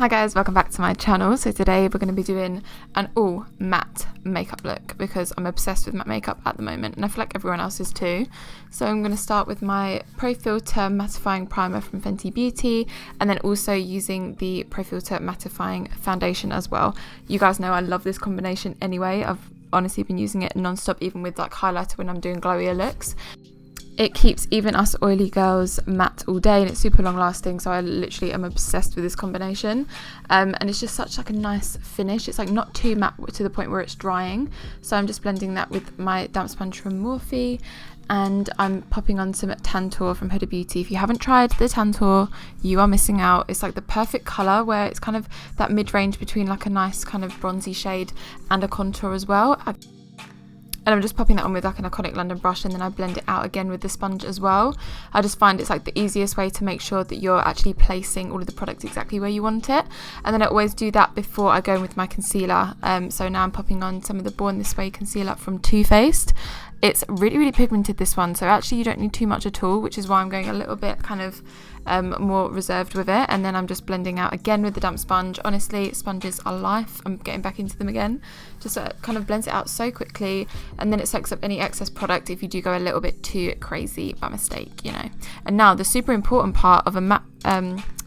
Hi guys, welcome back to my channel. So today we're going to be doing an all matte makeup look because I'm obsessed with matte makeup at the moment and I feel like everyone else is too. So I'm going to start with my Profilt'r Mattifying Primer from Fenty Beauty and then also using the Profilt'r Mattifying Foundation as well. You guys know I love this combination anyway. I've honestly been using it non-stop, even with like highlighter when I'm doing glowier looks. It keeps even us oily girls matte all day and it's super long lasting, so I literally am obsessed with this combination. And it's just such like a nice finish. It's like not too matte to the point where it's drying. So I'm just blending that with my damp sponge from Morphe and I'm popping on some Tantour from Huda Beauty. If you haven't tried the Tantour, you are missing out. It's like the perfect colour where it's kind of that mid-range between like a nice kind of bronzy shade and a contour as well. And I'm just popping that on with like an iconic London brush and then I blend it out again with the sponge as well. I just find it's like the easiest way to make sure that you're actually placing all of the product exactly where you want it. And then I always do that before I go in with my concealer. So now I'm popping on some of the Born This Way concealer from Too Faced. It's really pigmented, this one, so actually you don't need too much at all, which is why I'm going a little bit kind of more reserved with it. And then I'm just blending out again with the damp sponge. Honestly, sponges are life. I'm getting back into them again. Just kind of blends it out so quickly, and then it soaks up any excess product if you do go a little bit too crazy by mistake, you know. And now the super important part of a matte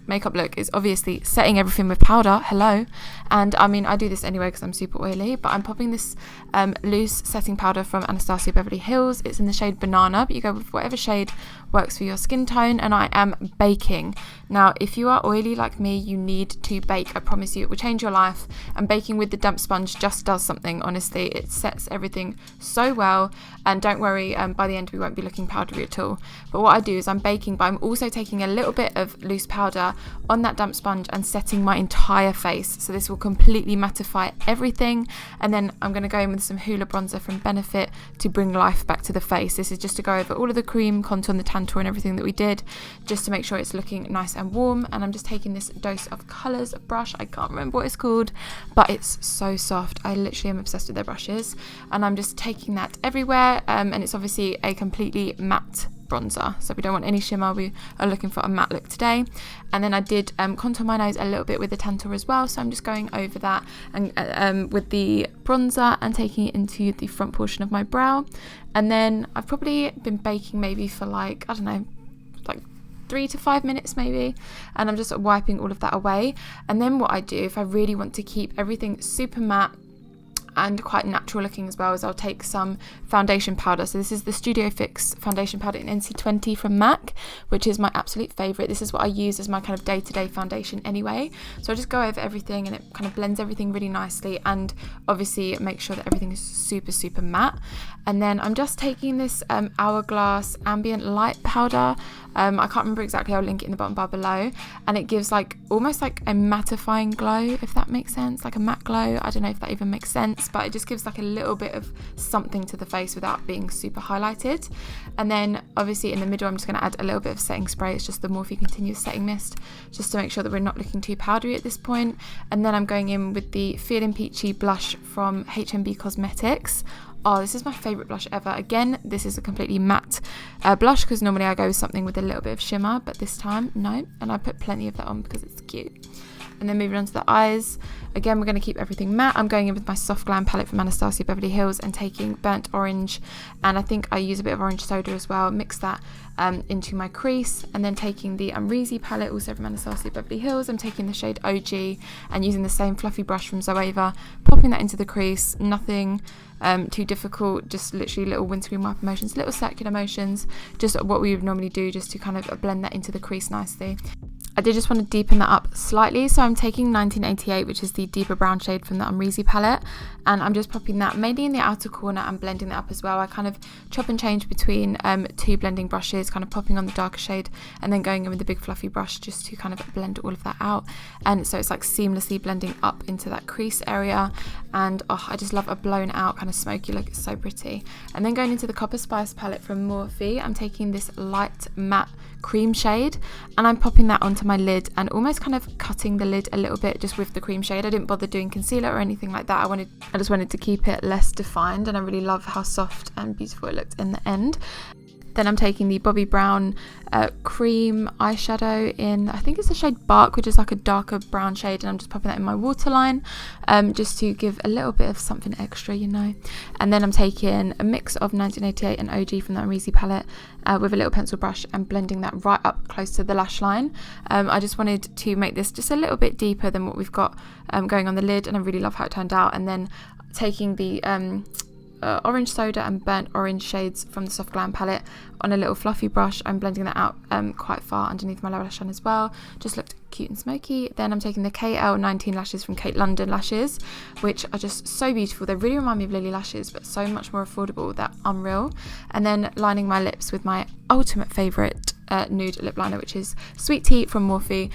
makeup look is obviously setting everything with powder. Hello. And I mean, I do this anyway because I'm super oily, but I'm popping this loose setting powder from Anastasia Beverly Hills. It's in the shade Banana, but you go with whatever shade works for your skin tone. And I am baking. Now, if you are oily like me, you need to bake. I promise you, it will change your life. And baking with the damp sponge just does something. Honestly, it sets everything so well. And don't worry, by the end we won't be looking powdery at all. But what I do is I'm baking, but I'm also taking a little bit of loose powder on that damp sponge and setting my entire face. So this will completely mattify everything. And then I'm going to go in with some Hoola bronzer from Benefit to bring life back to the face. This is just to go over all of the cream, contour and the Tantour and everything that we did, just to make sure it's looking nice and warm. And I'm just taking this Dose of Colours brush. I can't remember what it's called, but it's so soft. I literally am obsessed with their brushes. And I'm just taking that everywhere. And it's obviously a completely matte bronzer, so we don't want any shimmer. We are looking for a matte look today. And then I did contour my nose a little bit with the Tantour as well, so I'm just going over that and with the bronzer and taking it into the front portion of my brow. And then I've probably been baking maybe for like, I don't know, like 3 to 5 minutes maybe, and I'm just wiping all of that away. And then what I do, if I really want to keep everything super matte and quite natural looking as well, as I'll take some foundation powder. So this is the Studio Fix foundation powder in NC20 from MAC, which is my absolute favourite. This is what I use as my kind of day-to-day foundation anyway. So I just go over everything and it kind of blends everything really nicely, and obviously make sure that everything is super matte. And then I'm just taking this Hourglass Ambient Light powder. I can't remember exactly, I'll link it in the bottom bar below. And it gives like almost like a mattifying glow, if that makes sense, like a matte glow. I don't know if that even makes sense, but it just gives like a little bit of something to the face without being super highlighted. And then obviously in the middle I'm just going to add a little bit of setting spray. It's just the Morphe Continuous Setting Mist, just to make sure that we're not looking too powdery at this point. And then I'm going in with the Feeling Peachy blush from HMB Cosmetics. Oh, this is my favourite blush ever. Again, this is a completely matte blush, because normally I go with something with a little bit of shimmer, but this time, no. And I put plenty of that on because it's cute. And then moving on to the eyes, again, we're going to keep everything matte. I'm going in with my Soft Glam palette from Anastasia Beverly Hills and taking Burnt Orange, and I think I use a bit of orange soda as well, mix that into my crease. And then taking the Unreasy palette, also from Anastasia Beverly Hills, I'm taking the shade OG and using the same fluffy brush from Zoeva, popping that into the crease. Nothing too difficult, just literally little windscreen wiper motions, little circular motions, just what we would normally do, just to kind of blend that into the crease nicely. I did just want to deepen that up slightly, so I'm taking 1988, which is the deeper brown shade from the Unreasy palette, and I'm just popping that mainly in the outer corner and blending that up as well. I kind of chop and change between two blending brushes, kind of popping on the darker shade and then going in with the big fluffy brush just to kind of blend all of that out. And so it's like seamlessly blending up into that crease area. And oh, I just love a blown out kind of smoky look. It's so pretty. And then going into the Copper Spice palette from Morphe, I'm taking this light matte cream shade and I'm popping that onto my lid and almost kind of cutting the lid a little bit just with the cream shade. I didn't bother doing concealer or anything like that. I just wanted to keep it less defined, and I really love how soft and beautiful it looked in the end. Then I'm taking the Bobbi Brown cream eyeshadow in, I think it's the shade Bark, which is like a darker brown shade, and I'm just popping that in my waterline just to give a little bit of something extra, you know. And then I'm taking a mix of 1988 and OG from that Reezy palette with a little pencil brush and blending that right up close to the lash line. I just wanted to make this just a little bit deeper than what we've got going on the lid, and I really love how it turned out. And then taking the orange soda and burnt orange shades from the Soft Glam palette on a little fluffy brush. I'm blending that out quite far underneath my lower lash line as well. Just looked cute and smoky. Then I'm taking the KL19 lashes from Kate London Lashes, which are just so beautiful. They really remind me of Lily Lashes, but so much more affordable. They're unreal. And then lining my lips with my ultimate favourite nude lip liner, which is Sweet Tea from Morphe.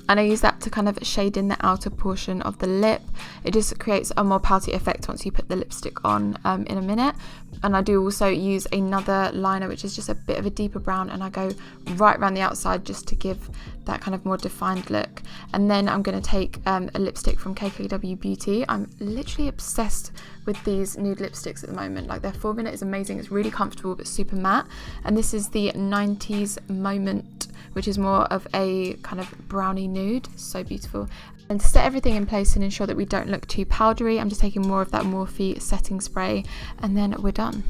And I use that to kind of shade in the outer portion of the lip. It just creates a more pouty effect once you put the lipstick on in a minute. And I do also use another liner, which is just a bit of a deeper brown, and I go right around the outside just to give that kind of more defined look. And then I'm going to take a lipstick from KKW Beauty. I'm literally obsessed with these nude lipsticks at the moment. Like, their formula is amazing. It's really comfortable but super matte. And this is the 90s Moment, which is more of a kind of brownie nude. So beautiful. And to set everything in place and ensure that we don't look too powdery, I'm just taking more of that Morphe setting spray, and then we're done.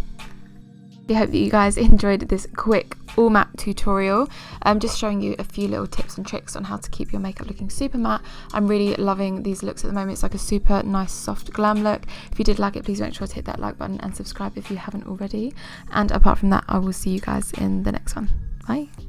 I hope that you guys enjoyed this quick all matte tutorial. I'm just showing you a few little tips and tricks on how to keep your makeup looking super matte. I'm really loving these looks at the moment. It's like a super nice soft glam look. If you did like it, please make sure to hit that like button and subscribe if you haven't already. And apart from that, I will see you guys in the next one. Bye.